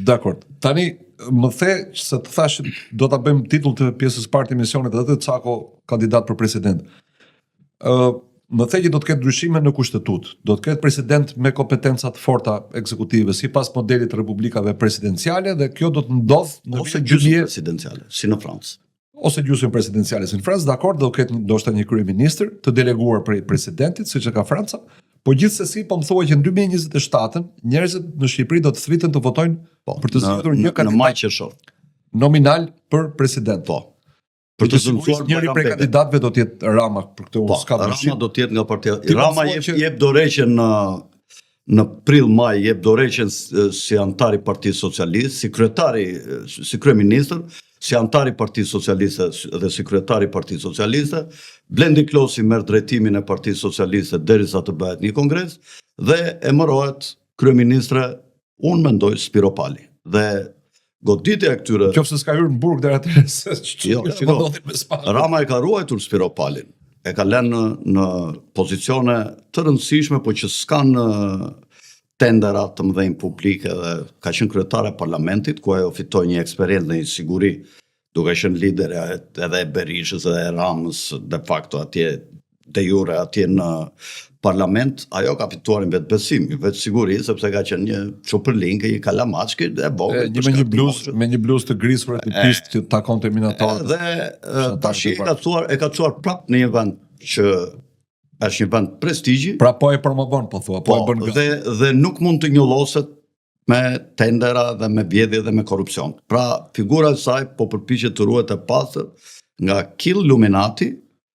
Dakord. Tani më the se të thash do ta bëjmë titull të pjesës parë të emisionit edhe të Cako kandidat për president. Më the që do të ketë ndryshime në kushtetut. Do të ketë president me kompetenca të forta ekzekutive sipas modelit të republikave presidenciale dhe kjo do të ndodh në ose gjysmë presidenciale, si në Francë. Ose gjysmë presidenciale si në Francë, dakord, do ketë ndoshta një kryeministër të deleguar prej presidentit, siç e ka Franca, po gjithsesi po më thuaj që në 2027 njerëzit në Shqipëri do të thviten të votojnë për të zgjedhur një kandidat në maj qershor nominal për president. Po. Për të zëvendësuar njëri prej kandidatëve do të jetë Rama, për këtë unë s'ka Rama do të jetë nga partia. Rama jep dorëheqjen në prill-maj jep dorëheqjen si antar i Partisë Socialiste, si kryetari, si kryeministër, si antar i Partisë Socialiste dhe si kryetari i Partisë Socialiste. Blendi Klosi merr drejtimin e Partisë Socialiste derisa të bëhet një kongres dhe emërohet kryeministre, unë mendoj Spiro Pali. Dhe goditja e këtyre... Qofse s'ka hyrë në burg deri atëherë. Jo, Rama e ka ruajtur Spiro Palin. E ka lënë në pozicione të rëndësishme, po që s'kan tendera të mëdhenj publike dhe ka qenë kryetare e parlamentit, ku ajo fitoi një eksperiencë dhe një siguri, duke qenë lider edhe e Berishës edhe e Ramës, de facto atje de jure atje në parlament, ajo ka fituar në vetë besim, vetë siguri, sepse ka qenë një çupërling, një kalamaçki dhe vogël. Me një bluzë të grisur të pistë që takon terminator. Dhe tash e ka çuar prapë në një vend që është një vend prestigji. Pra po e promovon, po thua, po e bën gati. Dhe nuk mund të njolloset me tendera dhe me vjedhje dhe me korrupsion. Pra figura e saj po përpiqet të ruhet e pastër nga Kill Luminati,